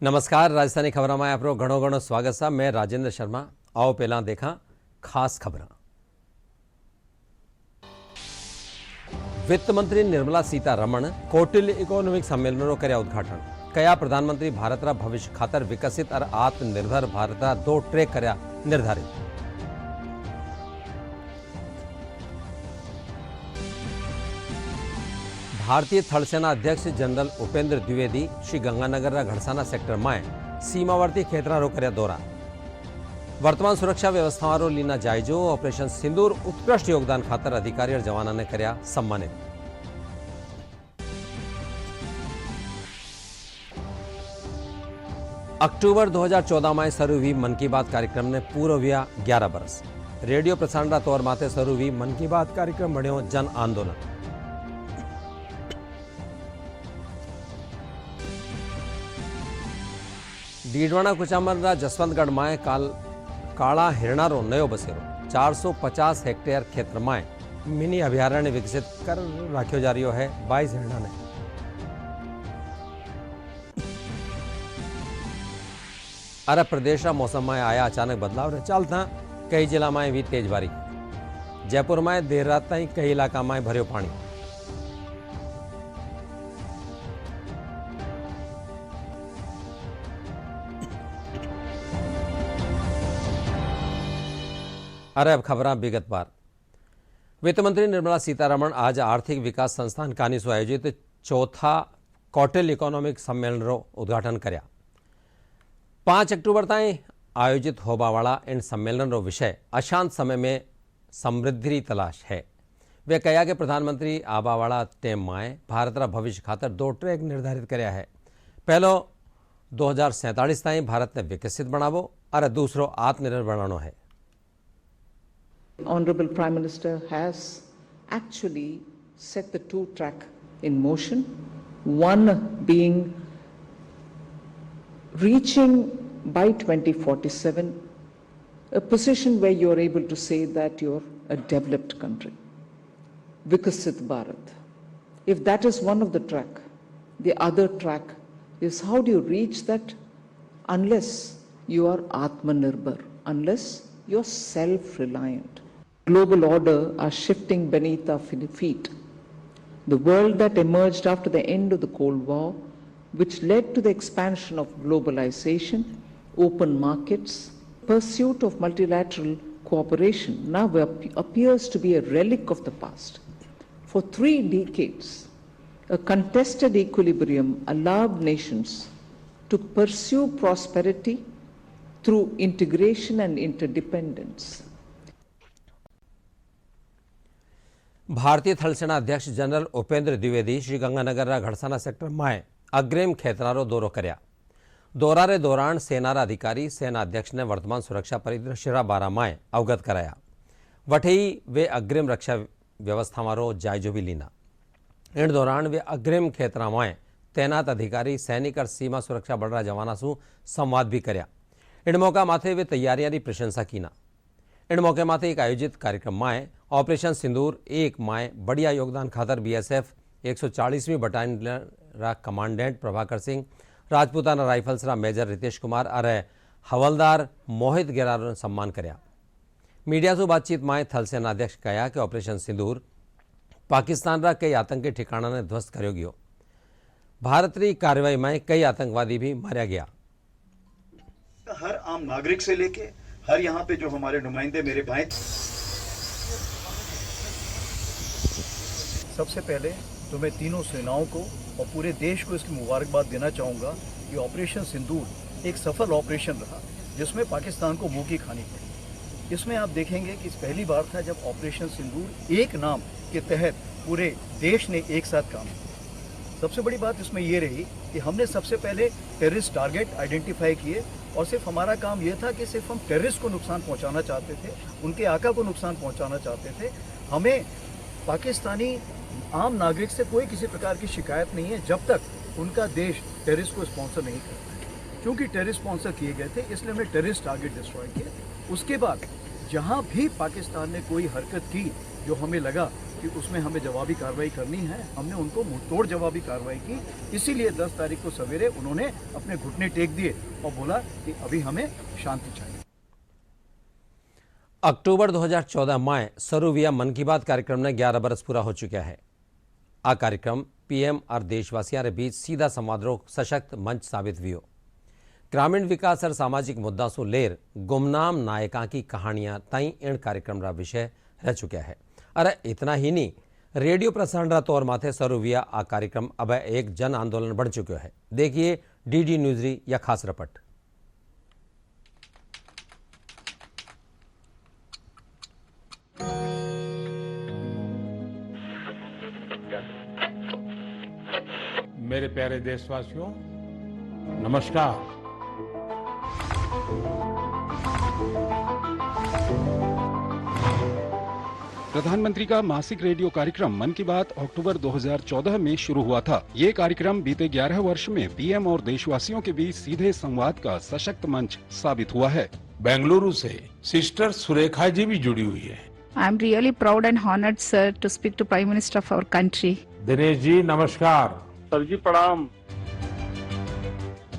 નમસ્કાર, રાજસ્થાની ખબરમાં આપણો ઘણો ઘણો સ્વાગત છે। मैं राजेंद्र शर्मा। आओ पहला देखा खास खबर। वित्त मंत्री निर्मला सीतारमण कौटिल्य इकोनॉमिक सम्मेलन कर्या उद्घाटन। कया प्रधानमंत्री भारत भविष्य खातर विकसित और आत्मनिर्भर भारत 2 ट्रेक कर्या निर्धारित। भारतीय थलसेना अध्यक्ष जनरल उपेंद्र द्विवेदी श्रीगंगानगर घड़साना सेक्टर में सीमावर्ती क्षेत्रों कर्या दौरा। वर्तमान सुरक्षा व्यवस्थाओं लीना जायजो। ऑपरेशन सिंदूर उत्कृष्ट योगदान खातर अधिकारी और जवानों ने कर्या सम्मानित। अक्टूबर 2014 में शुरू हुई मन की बात कार्यक्रम ने पूरा हुआ 11 बरस। रेडियो प्रसारण तौर माथे शुरू हुई मन की बात कार्यक्रम बन्यो जन आंदोलन। डीडवाना कुचामन जसवंतगढ़ में काला हिरणारो नयो बसेरो। 450 हेक्टेयर क्षेत्र में मिनी अभयारण्य विकसित कर राख्यो जा रही है। 22 हिरणा ने अरब प्रदेश मौसम में आया अचानक बदलाव। चालता कई जिला में हुई तेज बारिश। जयपुर में देर रात तक कई इलाका में भरियो पानी। अरे अब खबर विगतवार। वित्त मंत्री निर्मला सीतारमण आज आर्थिक विकास संस्थान कानीसु आयोजित चौथा कौटिल्य इकोनॉमिक सम्मेलन रो उद्घाटन कर्या। 5 अक्टूबर तक आयोजित होबावाला इन सम्मेलन रो विषय अशांत समय में समृद्धि तलाश है। वे कहा कि प्रधानमंत्री आबावाला टेम में भारत भविष्य खातर 2 ट्रैक निर्धारित कर्या है। पहलो 2047 तक भारत ने विकसित बनावो और दूसरो आत्मनिर्भर बनानो है। Honorable Prime Minister has actually set the 2 track in motion, one being reaching by 2047 a position where you're able to say that you're a developed country, Vikasit Bharat. If that is one of the track, the other track is how do you reach that unless you are Atmanirbhar, unless you're self-reliant. Global order are shifting beneath our feet. The world that emerged after the end of the Cold War, which led to the expansion of globalization, open markets, pursuit of multilateral cooperation, now appears to be a relic of the past. For 3 decades, a contested equilibrium allowed nations to pursue prosperity through integration and interdependence. भारतीय थलसेना अध्यक्ष general Upendra Dwivedi Sriganganagar Gharsana sector में अग्रिम क्षेत्रारो दौरो कर्या। दौरा रे दौरान सेना अधिकारी सेना अध्यक्ष ने वर्तमान सुरक्षा परिदृश्य बारा में अवगत कराया। वठी वे अग्रिम रक्षा व्यवस्था मारो जायजो भी लीना। इन दौरान वे अग्रिम क्षेत्र में तैनात अधिकारी सैनिक और सीमा सुरक्षा बल जवाना सु संवाद भी कर्या। इन मौका माथे वे तैयारियां की प्रशंसा कीना। इन मौके माथे एक आयोजित कार्यक्रम में ऑपरेशन सिंदूर 1 में बढ़िया योगदान खातर बीएसएफ 140वीं battalion commandant Prabhakar Singh, Rajputana rifles major Ritesh Kumar और हवलदार मोहित गेरारो सम्मान कर्या। मीडिया से बातचीत में थलसेना अध्यक्ष कहा कि ऑपरेशन सिंदूर पाकिस्तान कई आतंकी ठिकाना ने ध्वस्त करो गयो। भारत की कार्रवाई में कई आतंकवादी भी मारा गया। हर आम नागरिक से लेके हर यहाँ पे जो हमारे नुमाइंदे मेरे भाई, सबसे पहले तो मैं तीनों सेनाओं को और पूरे देश को इसकी मुबारकबाद देना चाहूँगा कि ऑपरेशन सिंदूर एक सफल ऑपरेशन रहा जिसमें पाकिस्तान को मुंह की खानी पड़ी। इसमें आप देखेंगे कि पहली बार था जब ऑपरेशन सिंदूर एक नाम के तहत पूरे देश ने एक साथ काम किया। सबसे बड़ी बात इसमें ये रही कि हमने सबसे पहले टेररिस्ट टारगेट आइडेंटिफाई किए और सिर्फ हमारा काम ये था कि सिर्फ हम टेररिस्ट को नुकसान पहुंचाना चाहते थे, उनके आका को नुकसान पहुंचाना चाहते थे। हमें पाकिस्तानी आम नागरिक से कोई किसी प्रकार की शिकायत नहीं है जब तक उनका देश टेररिस्ट को स्पॉन्सर नहीं करता। क्योंकि टेररिस्ट स्पॉन्सर किए गए थे इसलिए हमने टेररिस्ट टारगेट डिस्ट्रॉय किया। उसके बाद जहां भी पाकिस्तान ने कोई हरकत की जो हमें लगा कि उसमें हमें जवाबी कार्रवाई करनी है, हमने उनको मुंहतोड़ जवाबी कार्रवाई की। इसीलिए 10 तारीख को सवेरे उन्होंने अपने घुटने टेक दिए और बोला कि अभी हमें शांति चाहिए। अक्टूबर 2014 में शुरू हुआ मन की बात कार्यक्रम ने 11 बरस पूरा हो चुका है। आ कार्यक्रम पीएम और देशवासियों के बीच सीधा संवाद रो सशक्त मंच साबित हुआ। ग्रामीण विकास और सामाजिक मुद्दा से लेर गुमनाम नायका की कहानियां तई इन कार्यक्रम रा विषय रह चुका है। अरे इतना ही नहीं, रेडियो प्रसारण रा तौर माथे शुरू हुआ आ कार्यक्रम अब एक जन आंदोलन बन चुका है। देखिए डीडी न्यूज री या खास रिपोर्ट। मेरे प्यारे देशवासियों, नमस्कार। प्रधानमंत्री का मासिक रेडियो कार्यक्रम मन की बात अक्टूबर 2014 में शुरू हुआ था। ये कार्यक्रम बीते 11 वर्ष में पीएम और देशवासियों के बीच सीधे संवाद का सशक्त मंच साबित हुआ है। बेंगलुरु से सिस्टर सुरेखा जी भी जुड़ी हुई है। I am really proud and honored, sir, to speak to Prime Minister of our country. Dinesh ji नमस्कार। सर जी प्रणाम।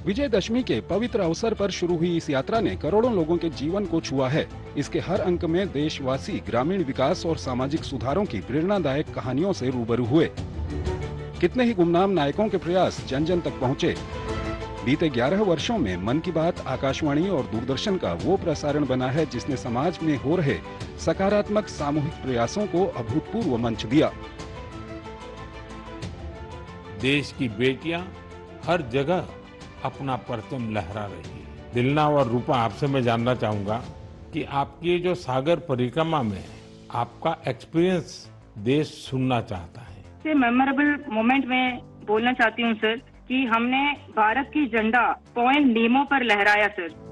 विजयदशमी के पवित्र अवसर पर शुरू हुई इस यात्रा ने करोड़ों लोगों के जीवन को छुआ है। इसके हर अंक में देशवासी ग्रामीण विकास और सामाजिक सुधारों की प्रेरणादायक कहानियों से रूबरू हुए। कितने ही गुमनाम नायकों के प्रयास जन जन तक पहुँचे। बीते 11 वर्षों में मन की बात आकाशवाणी और दूरदर्शन का वो प्रसारण बना है जिसने समाज में हो रहे सकारात्मक सामूहिक प्रयासों को अभूतपूर्व मंच दिया। देश की बेटियां हर जगह अपना परचम लहरा रही है। दिलना और रूपा, आपसे मैं जानना चाहूंगा कि आपकी जो सागर परिक्रमा में आपका एक्सपीरियंस देश सुनना चाहता है। मेमोरेबल मोमेंट में बोलना चाहती हूँ सर कि हमने भारत की झंडा पॉइंट नीमो पर लहराया सर।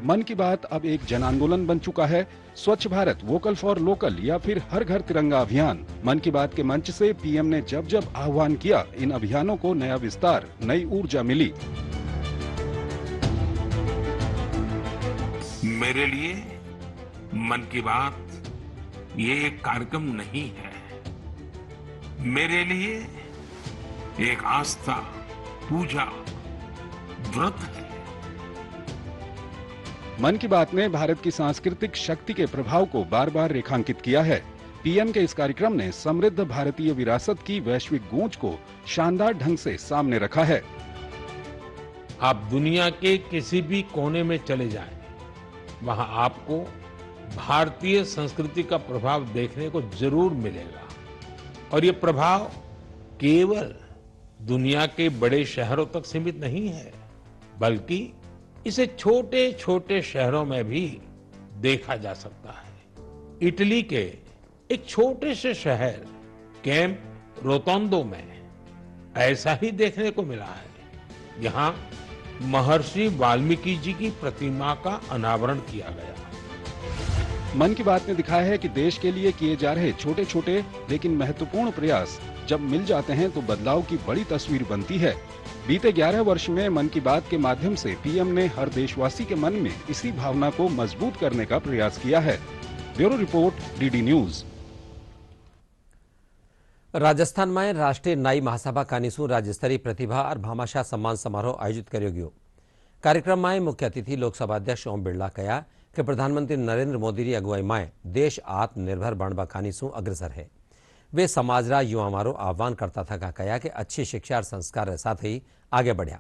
मन की बात अब एक जन आंदोलन बन चुका है। स्वच्छ भारत, वोकल फॉर लोकल या फिर हर घर तिरंगा अभियान। मन की बात के मंच से पीएम ने जब जब आह्वान किया, इन अभियानों को नया विस्तार, नई ऊर्जा मिली। मेरे लिए मन की बात ये एक कार्यक्रम नहीं है, मेरे लिए एक आस्था, पूजा, व्रत है। मन की बात ने भारत की सांस्कृतिक शक्ति के प्रभाव को बार बार रेखांकित किया है। पीएम के इस कार्यक्रम ने समृद्ध भारतीय विरासत की वैश्विक गूंज को शानदार ढंग से सामने रखा है। आप दुनिया के किसी भी कोने में चले जाएं, वहां आपको भारतीय संस्कृति का प्रभाव देखने को जरूर मिलेगा। और ये प्रभाव केवल दुनिया के बड़े शहरों तक सीमित नहीं है, बल्कि इसे छोटे छोटे शहरों में भी देखा जा सकता है। इटली के एक छोटे से शहर कैंप रोतोंडो में ऐसा ही देखने को मिला है। यहाँ महर्षि वाल्मीकि जी की प्रतिमा का अनावरण किया गया। मन की बात ने दिखाया है कि देश के लिए किए जा रहे छोटे छोटे लेकिन महत्वपूर्ण प्रयास जब मिल जाते हैं तो बदलाव की बड़ी तस्वीर बनती है। बीते 11 वर्ष में मन की बात के माध्यम से पीएम ने हर देशवासी के मन में इसी भावना को मजबूत करने का प्रयास किया है। Bureau report, DD news. Rajasthan में राष्ट्रीय नाई महासभा कानीसू राज्य स्तरीय प्रतिभा और भामाशाह सम्मान समारोह आयोजित करो गयो। कार्यक्रम में मुख्य अतिथि लोकसभा अध्यक्ष ओम बिरला कहा कि प्रधानमंत्री नरेंद्र मोदी की अगुवाई में देश आत्मनिर्भर बनवा कानीसू अग्रसर है। वे समाज रा युवा मारो आह्वान करता था कहा कि अच्छी शिक्षा और संस्कार के साथ ही आगे बढ़िया।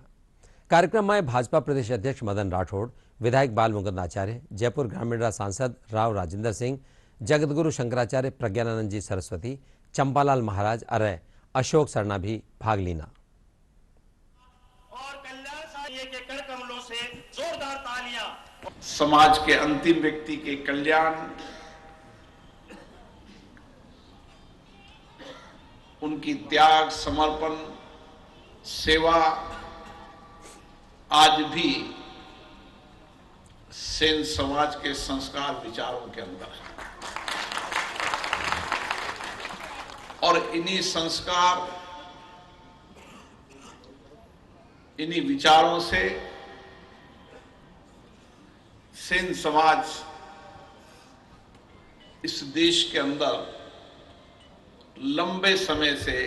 कार्यक्रम में भाजपा प्रदेश अध्यक्ष मदन राठौड़, विधायक बाल मुकुंद आचार्य, जयपुर ग्रामीण सांसद राव राजेंद्र सिंह, जगतगुरु शंकराचार्य, प्रज्ञानंद जी सरस्वती, चंपालाल महाराज और अशोक सरना भी भाग लीना। और कल्याण साहित्य के कर कमलों से जोरदार तालियां। समाज के अंतिम व्यक्ति के कल्याण, उनकी त्याग, समर्पण, सेवा आज भी सेन समाज के संस्कार विचारों के अंदर है। और इन्हीं संस्कार, इन्हीं विचारों से सेन समाज इस देश के अंदर लंबे समय से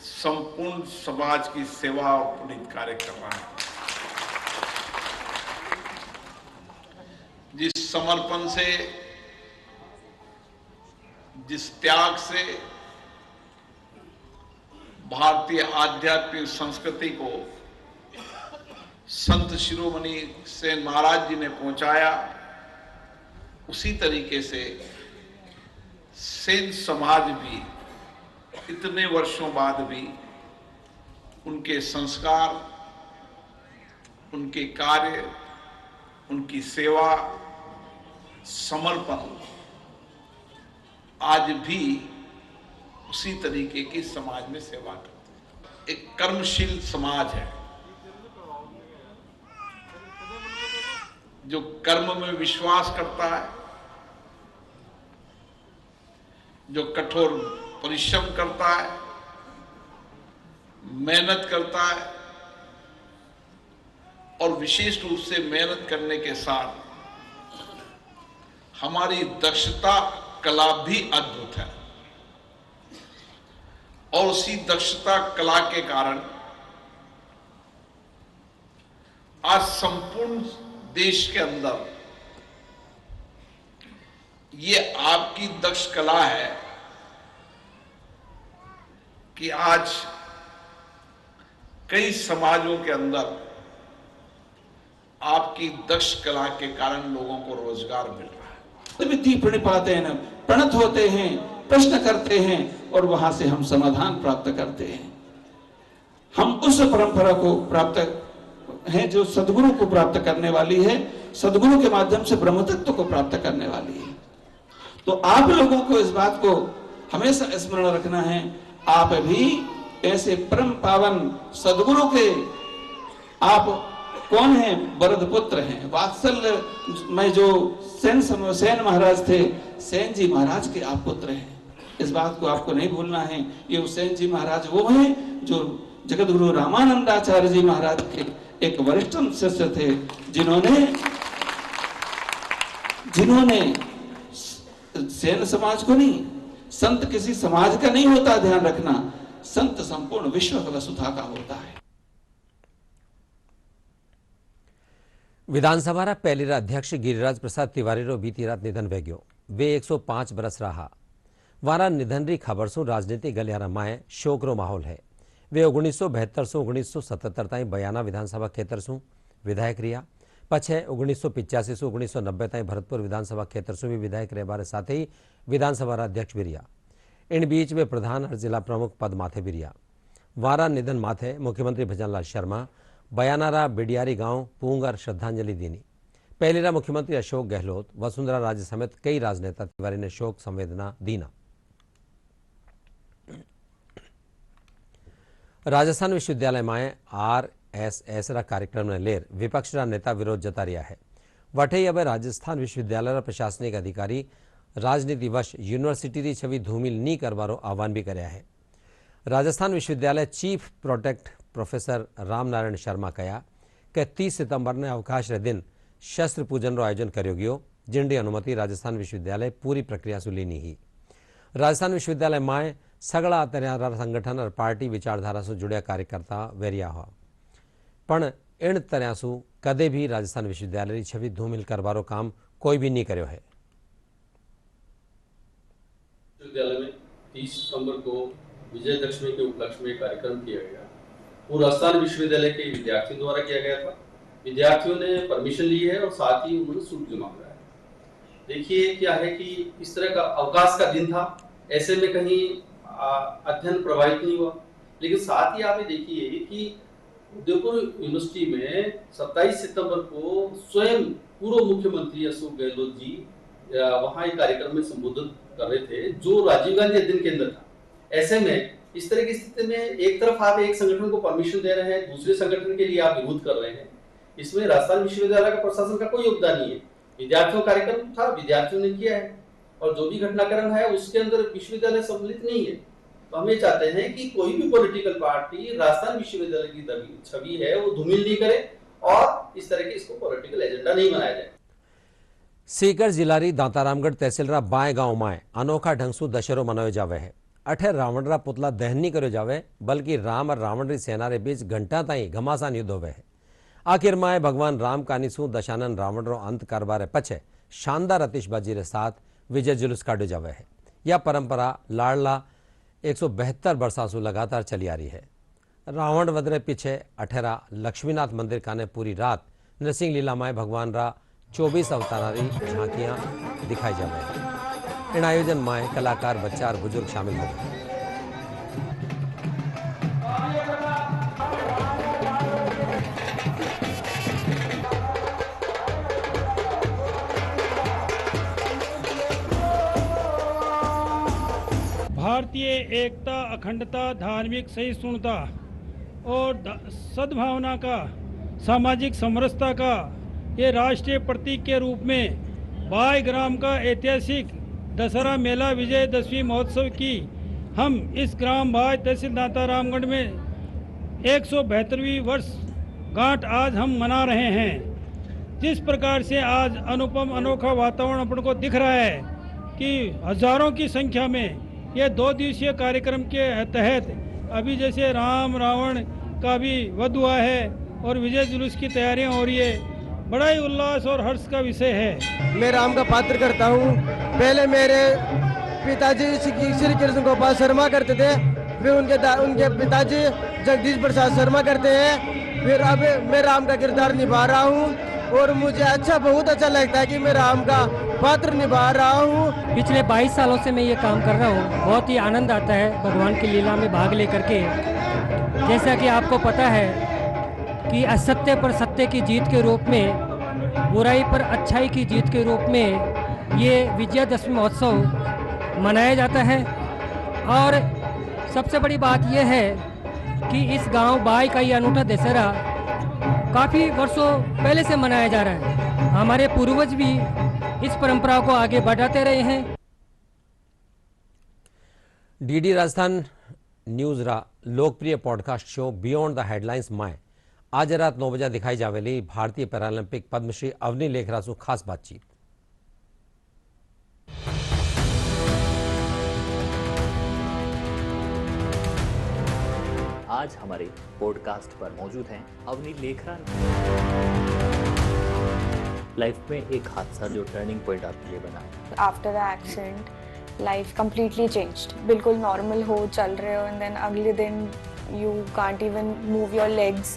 संपूर्ण समाज की सेवा और पुनीत कार्य कर रहा है। जिस समर्पण से, जिस त्याग से भारतीय आध्यात्मिक संस्कृति को संत शिरोमणि सेन महाराज जी ने पहुंचाया, उसी तरीके से सेन समाज भी इतने वर्षों बाद भी उनके संस्कार, उनके कार्य, उनकी सेवा, समर्पण आज भी उसी तरीके की समाज में सेवा करते हैं। एक कर्मशील समाज है जो कर्म में विश्वास करता है, जो कठोर परिश्रम करता है, मेहनत करता है और विशेष रूप से मेहनत करने के साथ हमारी दक्षता कला भी अद्भुत है। और उसी दक्षता कला के कारण आज संपूर्ण देश के अंदर ये आपकी दक्ष कला है कि आज कई समाजों के अंदर आपकी दक्ष कला के कारण लोगों को रोजगार मिल रहा है। विधि प्रणिपातेन प्रणत होते हैं, प्रश्न करते हैं और वहां से हम समाधान प्राप्त करते हैं। हम उस परंपरा को प्राप्त हैं जो सदगुरु को प्राप्त करने वाली है, सदगुरु के माध्यम से ब्रह्म तत्व को प्राप्त करने वाली है। तो आप लोगों को इस बात को हमेशा स्मरण रखना है, आप भी ऐसे परम पावन सदगुरु के आप कौन हैं? वरद पुत्र हैं। वात्सल्य में जो सेन महाराज थे, सेन जी महाराज के आप पुत्र हैं। इस बात को आपको नहीं भूलना है। ये सेन जी महाराज वो हैं जो जगत गुरु रामानंदाचार्य जी महाराज के एक वरिष्ठ शिष्य थे, जिन्होंने सेन समाज को नहीं, संत किसी समाज का नहीं होता, ध्यान रखना, संत संपूर्ण विश्व का वसुधा का होता है। विधानसभा पहली अध्यक्ष गिरिराज प्रसाद तिवारी रो बीती रात निधन वे गयो। वे 105 बरस रहा। वारा निधन री खबर सु राजनीति गलियारा माए शोक रो माहौल है। वे 1972 से 1977 ताई बयाना विधानसभा क्षेत्र सु विधायक रिया। पछे 1985 से 1990 ताई भरतपुर विधानसभा क्षेत्र सु भी विधायक रहे बारे साथ ही विधानसभा अध्यक्ष भी रिया। इन बीच वे प्रधान और जिला प्रमुख पद माथे भी रिया। वारा निधन माथे मुख्यमंत्री भजनलाल शर्मा बयानारा बिडियारी गांव पूंगर श्रद्धांजलि दीनी। पहलीरा मुख्यमंत्री अशोक गहलोत, वसुंधरा राजे समेत कई राजनेता तिवारी ने शोक संवेदना दीना। राजस्थान विश्वविद्यालय में RSS रा कार्यक्रम ने लेर विपक्ष रा नेता विरोध जता रहा है। वठे अब राजस्थान विश्वविद्यालय रा प्रशासनिक अधिकारी राजनीतिवश यूनिवर्सिटी की छवि धूमिल नहीं करवारो आह्वान भी कराया है। राजस्थान विश्वविद्यालय chief protect professor Ramnarayan Sharma कहा कि 30 सितंबर ने अवकाश रे दिन शस्त्र पूजन रो आयोजन करो गयो, जिनकी अनुमति राजस्थान विश्वविद्यालय पूरी प्रक्रिया से लीनी ही। राजस्थान विश्वविद्यालय में सगड़ा तरह संगठन और पार्टी विचारधारा से जुड़े कार्यकर्ता वेरिया हो, पण इन तरह से कदे भी राजस्थान विश्वविद्यालय की छवि धूमिल करवारो काम कोई भी नहीं करो है। विश्वविद्यालय में 30 सितंबर को विजयदशमी के उपलक्ष्य में कार्यक्रम किया गया। वो राजस्थान विश्वविद्यालय के विद्यार्थियों द्वारा किया गया था। विद्यार्थियों ने परमिशन ली है और साथ ही उन्होंने शुल्क भी मांगा है। देखिए क्या है कि इस तरह का अवकाश का दिन था, ऐसे में कहीं अध्ययन प्रभावित नहीं हुआ। लेकिन साथ ही आप ये देखिए कि उदयपुर यूनिवर्सिटी में 27 सितंबर को स्वयं पूर्व मुख्यमंत्री अशोक गहलोत जी वहां एक कार्यक्रम में संबोधित कर रहे थे जो राजीव गांधी अध्ययन केंद्र था। ऐसे में इस तरह की स्थिति में एक तरफ आप एक संगठन को परमिशन दे रहे हैं, दूसरे संगठन के लिए आप विरोध कर रहे हैं। इसमें राजस्थान विश्वविद्यालय का प्रशासन का कोई योगदान नहीं है। विद्यार्थियों का कार्यक्रम था, विद्यार्थियों ने किया है और जो भी घटनाक्रम है उसके अंदर विश्वविद्यालय सम्मिलित नहीं है। तो हम ये चाहते हैं कि कोई भी पॉलिटिकल पार्टी राजस्थान विश्वविद्यालय की छवि है वो धूमिल नहीं करे और इस तरह के इसको पॉलिटिकल एजेंडा नहीं बनाया जाए। सीकर जिलारी दांतारामगढ़ तहसील रा बाएं गांव में अनोखा ढंग से दशहरो मनायो जावे है। अठे रावण रा पुतला दहन नहीं करो जावे, बल्कि राम और रावण री सेना रे बीच घंटा ताई घमासान युद्ध होवे है। आखिर में भगवान राम कानी सु दशानन रावण रो अंत करवारे पछे शानदार आतिशबाजी रे साथ विजय जुलूस काढ़ो जावे है। यह परंपरा लाडला 172 वर्षा से लगातार चली आ रही है। रावण वध रे पीछे अठेरा लक्ष्मीनाथ मंदिर काने पूरी रात नरसिंह लीला में भगवान रा 24 अवतारी झांकियां दिखाई जावे। इन आयोजन में कलाकार, बच्चा और बुजुर्ग शामिल हो गए। भारतीय एकता, अखंडता, धार्मिक सहिष्णुता और सद्भावना का, सामाजिक समरसता का ये राष्ट्रीय प्रतीक के रूप में बाई ग्राम का ऐतिहासिक दशहरा मेला विजयदशमी महोत्सव की हम इस ग्राम बाई तहसील दांतारामगढ़ में 172वीं वर्ष गांठ आज हम मना रहे हैं। जिस प्रकार से आज अनुपम अनोखा वातावरण अपन को दिख रहा है कि हजारों की संख्या में ये 2 दिवसीय कार्यक्रम के तहत अभी जैसे राम रावण का भी वध हुआ है और विजय जुलूस की तैयारियां हो रही है। बड़ा ही उल्लास और हर्ष का विषय है। मैं राम का पात्र करता हूँ। पहले मेरे पिताजी श्री कृष्ण गोपाल शर्मा करते थे, फिर उनके पिताजी जगदीश प्रसाद शर्मा करते हैं, फिर अब मैं राम का किरदार निभा रहा हूँ और मुझे बहुत अच्छा लगता है कि मैं राम का पात्र निभा रहा हूँ। पिछले 22 सालों से मैं ये काम कर रहा हूँ। बहुत ही आनंद आता है भगवान की लीला में भाग लेकर के। जैसा कि आपको पता है कि असत्य पर सत्य की जीत के रूप में, बुराई पर अच्छाई की जीत के रूप में ये विजयदशमी महोत्सव मनाया जाता है। और सबसे बड़ी बात यह है कि इस गांव बाई का ये अनूठा दशहरा काफ़ी वर्षों पहले से मनाया जा रहा है। हमारे पूर्वज भी इस परंपरा को आगे बढ़ाते रहे हैं। डीडी राजस्थान न्यूज रा लोकप्रिय podcast show beyond the headlines में आज रात 9 बजे दिखाई जावेली भारतीय पैरालंपिक पद्मश्री अवनी लेखरा से खास बातचीत। आज हमारे पॉडकास्ट पर मौजूद हैं अवनी लेखरा। लाइफ में एक हादसा जो टर्निंग पॉइंट आपके लिए बना। After the accident life completely changed. बिल्कुल नॉर्मल हो चल रहे हो एंड देन अगले दिन you can't even move your legs।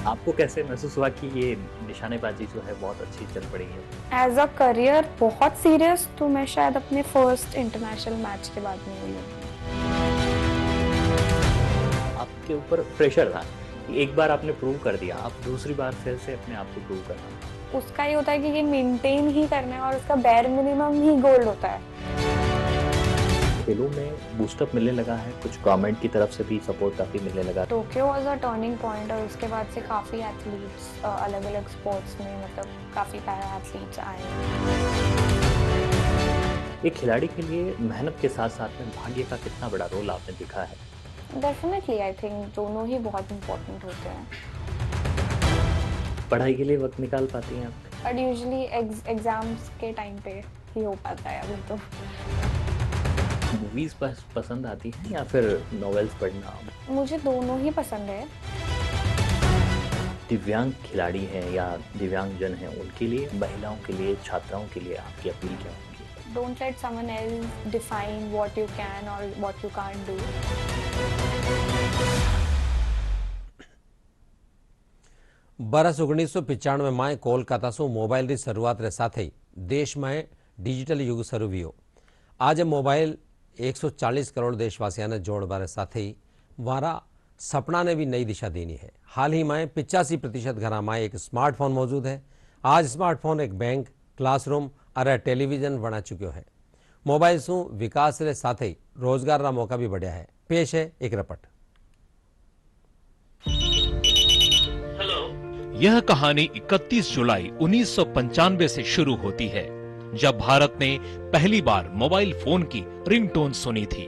आपको कैसे महसूस हुआ कि ये निशानेबाजी जो है बहुत अच्छी चल पड़ी है? एज अ करियर बहुत सीरियस तो मैं शायद अपने फर्स्ट इंटरनेशनल मैच के बाद में हुई। आपके ऊपर प्रेशर था, एक बार आपने प्रूव कर दिया, आप दूसरी बार फिर से अपने आप को प्रूव करना। उसका ये होता है कि ये मेंटेन ही करना है और उसका बेयर मिनिमम ही गोल्ड होता है। खेलों में बूस्टअप मिलने लगा है, कुछ गवर्नमेंट की तरफ से भी सपोर्ट काफी मिलने लगा। Tokyo was a turning point और उसके बाद से काफी एथलीट्स अलग अलग स्पोर्ट्स में मतलब काफी पैरा एथलीट्स आए। एक खिलाड़ी के लिए मेहनत के साथ साथ में भाग्य का कितना बड़ा रोल आपने दिखा है? डेफिनेटली आई थिंक दोनों ही बहुत इम्पोर्टेंट होते हैं। पढ़ाई के लिए वक्त निकाल पाती हैं आप? बट यूजुअली एग्जाम्स के टाइम पे ही हो पाता है अभी तो। मूवीज पसंद आती हैं या फिर नॉवेल्स पढ़ना? मुझे दोनों ही पसंद है। दिव्यांग खिलाड़ी हैं या दिव्यांग जन हैं, उनके लिए, महिलाओं के लिए, छात्राओं के लिए आपकी अपील क्या होगी? Don't let someone else define what you can or what you can't do। बरस 1995 में कोलकाता से मोबाइल की शुरुआत रे साथ ही देश में डिजिटल युग शुरू हुई। आज मोबाइल 140 करोड़ देशवासियों ने जोड़ बारे साथ ही वारा सपना ने भी नई दिशा देनी है। हाल ही में 85% घरों में एक स्मार्टफोन मौजूद है। आज स्मार्टफोन एक बैंक, क्लासरूम और टेलीविजन बना चुक्यो है। मोबाइल से विकास के साथ ही रोजगार का मौका भी बढ़िया है। पेश है एक रिपोर्ट। यह कहानी 31 जुलाई 1995 से शुरू होती है, जब भारत ने पहली बार मोबाइल फोन की रिंगटोन सुनी थी।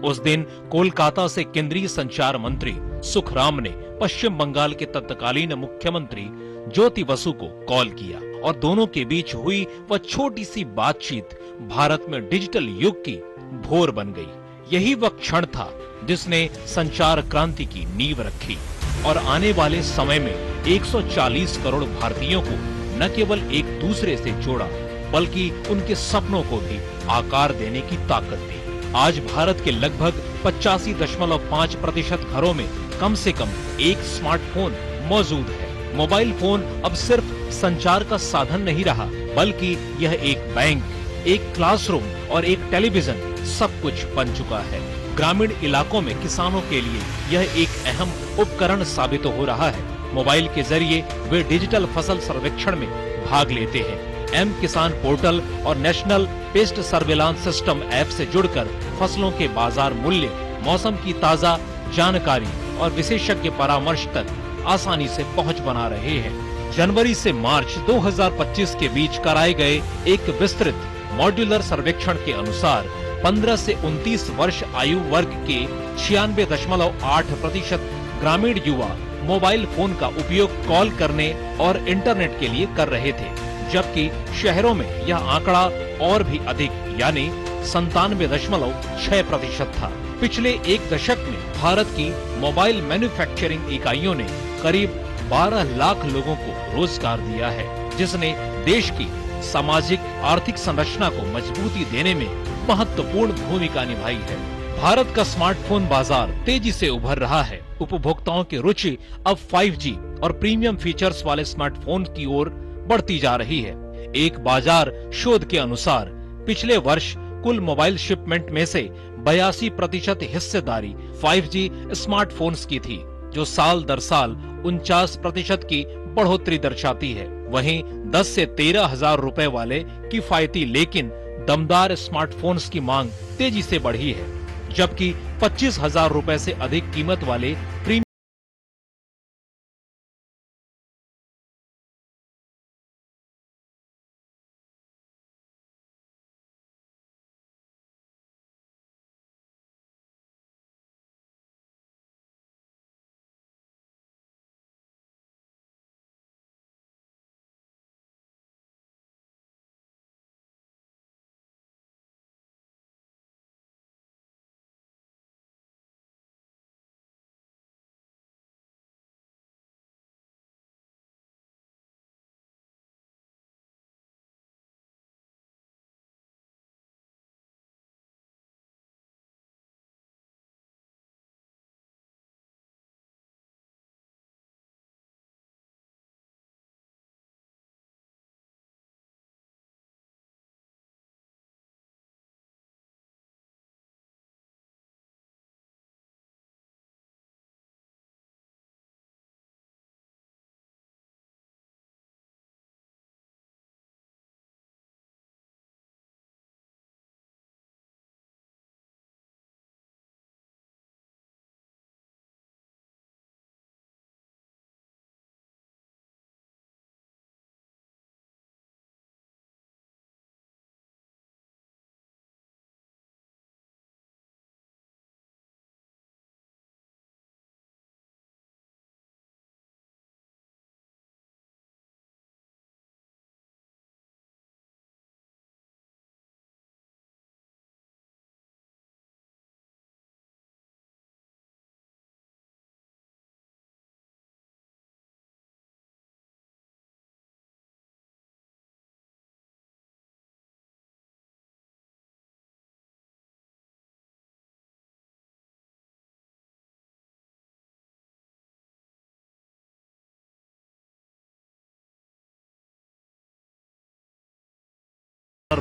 उस दिन कोलकाता से केंद्रीय संचार मंत्री सुखराम ने पश्चिम बंगाल के तत्कालीन मुख्यमंत्री ज्योति बसु को कॉल किया और दोनों के बीच हुई वह छोटी सी बातचीत भारत में डिजिटल युग की भोर बन गई। यही वह क्षण था जिसने संचार क्रांति की नींव रखी और आने वाले समय में 140 करोड़ भारतीयों को न केवल एक दूसरे से जोड़ा बल्कि उनके सपनों को भी आकार देने की ताकत दी। आज भारत के लगभग 85.5% घरों में कम से कम एक स्मार्टफोन मौजूद है। मोबाइल फोन अब सिर्फ संचार का साधन नहीं रहा, बल्कि यह एक बैंक, एक क्लासरूम और एक टेलीविजन सब कुछ बन चुका है। ग्रामीण इलाकों में किसानों के लिए यह एक अहम उपकरण साबित हो रहा है। मोबाइल के जरिए वे डिजिटल फसल सर्वेक्षण में भाग लेते हैं। एम किसान पोर्टल और national paste surveillance system app से जुड़कर फसलों के बाजार मूल्य, मौसम की ताजा जानकारी और विशेषज्ञ परामर्श तक आसानी से पहुंच बना रहे हैं। जनवरी से मार्च 2025 के बीच कराए गए एक विस्तृत मॉड्यूलर सर्वेक्षण के अनुसार 15 से 29 वर्ष आयु वर्ग के 96.8% ग्रामीण युवा मोबाइल फोन का उपयोग कॉल करने और इंटरनेट के लिए कर रहे थे, जबकि शहरों में यह आंकड़ा और भी अधिक यानी 97.6% था। पिछले एक दशक में भारत की मोबाइल मैन्युफैक्चरिंग इकाइयों ने करीब 12 लाख लोगों को रोजगार दिया है, जिसने देश की सामाजिक आर्थिक संरचना को मजबूती देने में महत्वपूर्ण भूमिका निभाई है। भारत का स्मार्टफोन बाजार तेजी से उभर रहा है। उपभोक्ताओं की रुचि अब 5G और प्रीमियम फीचर्स वाले स्मार्टफोन की ओर बढ़ती जा रही है। एक बाजार शोध के अनुसार पिछले वर्ष कुल मोबाइल शिपमेंट में से 82% हिस्सेदारी 5G स्मार्टफोन्स की थी, जो साल दर साल 49% की बढ़ोतरी दर्शाती है। वहीं 10 से 13 हजार रुपए वाले किफायती लेकिन दमदार स्मार्टफोन्स की मांग तेजी से बढ़ी है, जबकि 25,000 रुपए से अधिक कीमत वाले प्रीमियम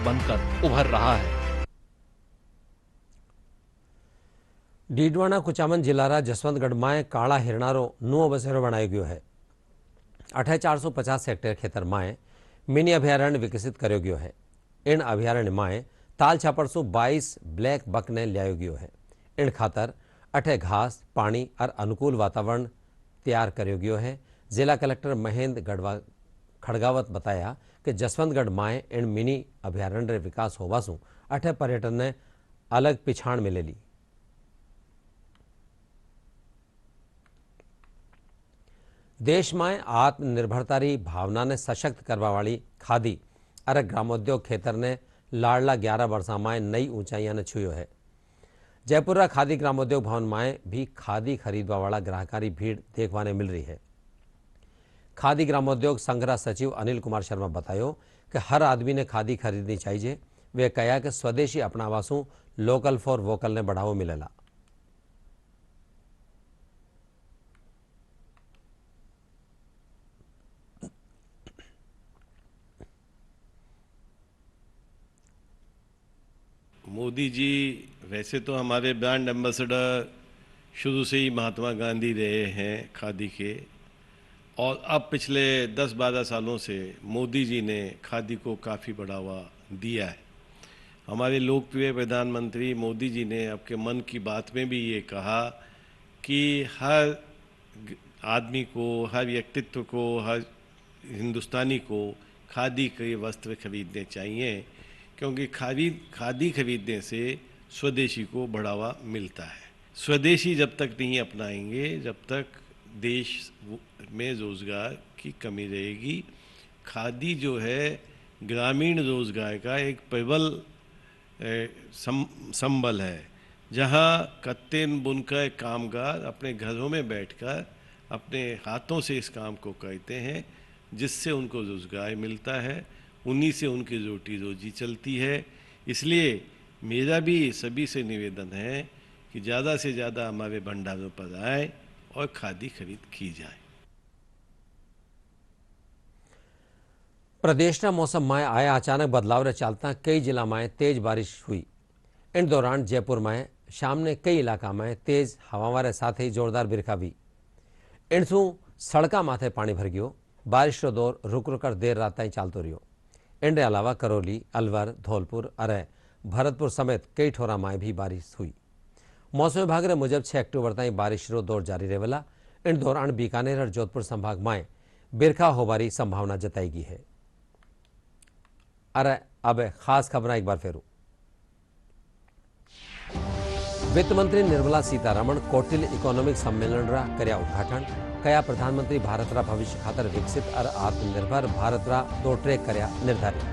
बनकर उभर रहा है। डीडवाना कुचामन जिल्लारा जसवंतगढ़ काला हिरणारो नुओ बसेरो बनायो गयो है। 450 हेक्टेयर खेतर में मिनी अभयारण्य विकसित करो गयो है। इन अभयारण्य में ताल छापर 22 ब्लैक बक ने लियायो गयो है। इन खातर अठे घास, पानी और अनुकूल वातावरण तैयार करो गयो है। जिला कलेक्टर महेंद्र खड़गावत बताया कि जसवंतगढ़ में इन मिनी अभयारण्य विकास होवासू अठे पर्यटन ने अलग पिछाण मिलेली। देश में आत्मनिर्भरतारी भावना ने सशक्त करवावाड़ी खादी अरे ग्रामोद्योग खेतर ने लाडला 11 वर्षा में नई ऊंचाइयां ने छुयो है। जयपुर खादी ग्रामोद्योग भवन में भी खादी खरीदवा वाला ग्राहकारी भीड़ देखने मिल रही है। खादी ग्रामोद्योग संघ सचिव अनिल कुमार शर्मा बतायो कि हर आदमी ने खादी खरीदनी चाहिए। वे कहा कि स्वदेशी अपनावासू लोकल फॉर वोकल ने बढ़ावो मिलेला। मोदी जी वैसे तो हमारे ब्रांड एम्बेसडर शुरू से ही महात्मा गांधी रहे हैं खादी के, और अब पिछले 10-12 सालों से मोदी जी ने खादी को काफ़ी बढ़ावा दिया है। हमारे लोकप्रिय प्रधानमंत्री मोदी जी ने आपके मन की बात में भी ये कहा कि हर आदमी को, हर व्यक्तित्व को, हर हिंदुस्तानी को खादी के वस्त्र खरीदने चाहिए, क्योंकि खादी खरीदने से स्वदेशी को बढ़ावा मिलता है। स्वदेशी जब तक नहीं अपनाएंगे, जब तक देश में रोज़गार की कमी रहेगी। खादी जो है ग्रामीण रोज़गार का एक प्रबल संबल है, जहाँ कत्ते बुनकर कामगार अपने घरों में बैठकर अपने हाथों से इस काम को करते हैं, जिससे उनको रोज़गार मिलता है, उन्हीं से उनकी रोटी रोजी चलती है। इसलिए मेरा भी सभी से निवेदन है कि ज़्यादा से ज़्यादा हमारे भंडारों पर आए और खादी खरीद की जाए। प्रदेश मौसम में आया अचानक बदलाव रे चलता कई जिला में तेज बारिश हुई। इन दौरान जयपुर में शाम ने कई इलाका में तेज हवाओं रे साथ ही जोरदार बिरखा भी। इनसू सड़का माथे पानी भर गयो। बारिश रो दौर रुक रुक कर देर रात ताई चालतो रह्यो। इनके अलावा करौली, अलवर, धौलपुर अरे भरतपुर समेत कई ठोरा में भी बारिश हुई। मौसम विभाग रे मुजब 6 अक्टूबर तक बारिश रो दौर जारी रहेला। इन दौरान बीकानेर और जोधपुर संभाग में बिरखा होबारी संभावना जताई गई है। अरे अब खास खबर एक बार फेरू। वित्त मंत्री निर्मला सीतारमण कौटिल्य इकोनॉमिक सम्मेलन रा कर्या उद्घाटन। कया प्रधानमंत्री भारत रा भविष्य खातर विकसित और आत्मनिर्भर भारत रा 2 ट्रैक कर्या निर्धारित।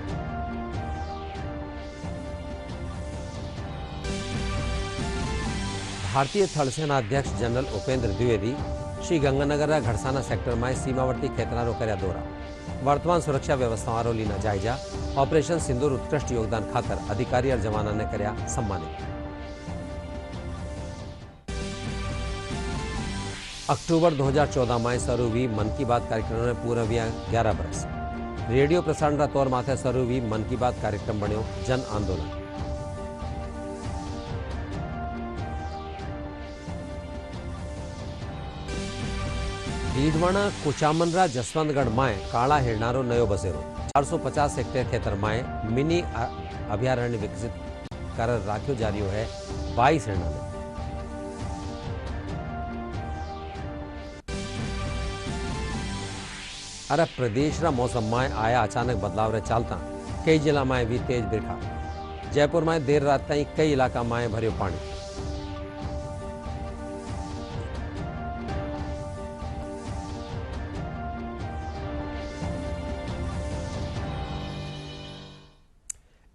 भारतीय थल सेना अध्यक्ष जनरल उपेंद्र द्विवेदी श्री गंगानगर रा घड़साना सेक्टर में सीमावर्ती खेतरारो कर्या दौरा। वर्तमान सुरक्षा व्यवस्थाओं लीना जायजा। ऑपरेशन सिंदूर उत्कृष्ट योगदान खातर अधिकारी और जवाना ने कर्या सम्मानित। अक्टूबर 2014 में शुरू हुई मन की बात कार्यक्रम ने पूरा हुआ 11 बरस। रेडियो प्रसारण का तौर माथे शुरू हुई मन की बात कार्यक्रम बनो जन आंदोलन। डीडवाना कुचामनरा जसवंतगढ़ में काला हिरनारो नयो बसेरो। 450 हेक्टेयर खेतर में मिनी अभयारण्य विकसित कर राख्यो जा रह्यो है 22 हिरणा ने। अरे प्रदेश रा मौसम में आया अचानक बदलाव रे चलता कई जिला में भी तेज बिरखा। जयपुर में देर रात तक कई इलाका में भरियो पानी।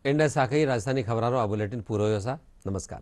इंडिया साखी राजधानी खबरारो आ बुलेटिन पूरो हुयो सा। नमस्कार।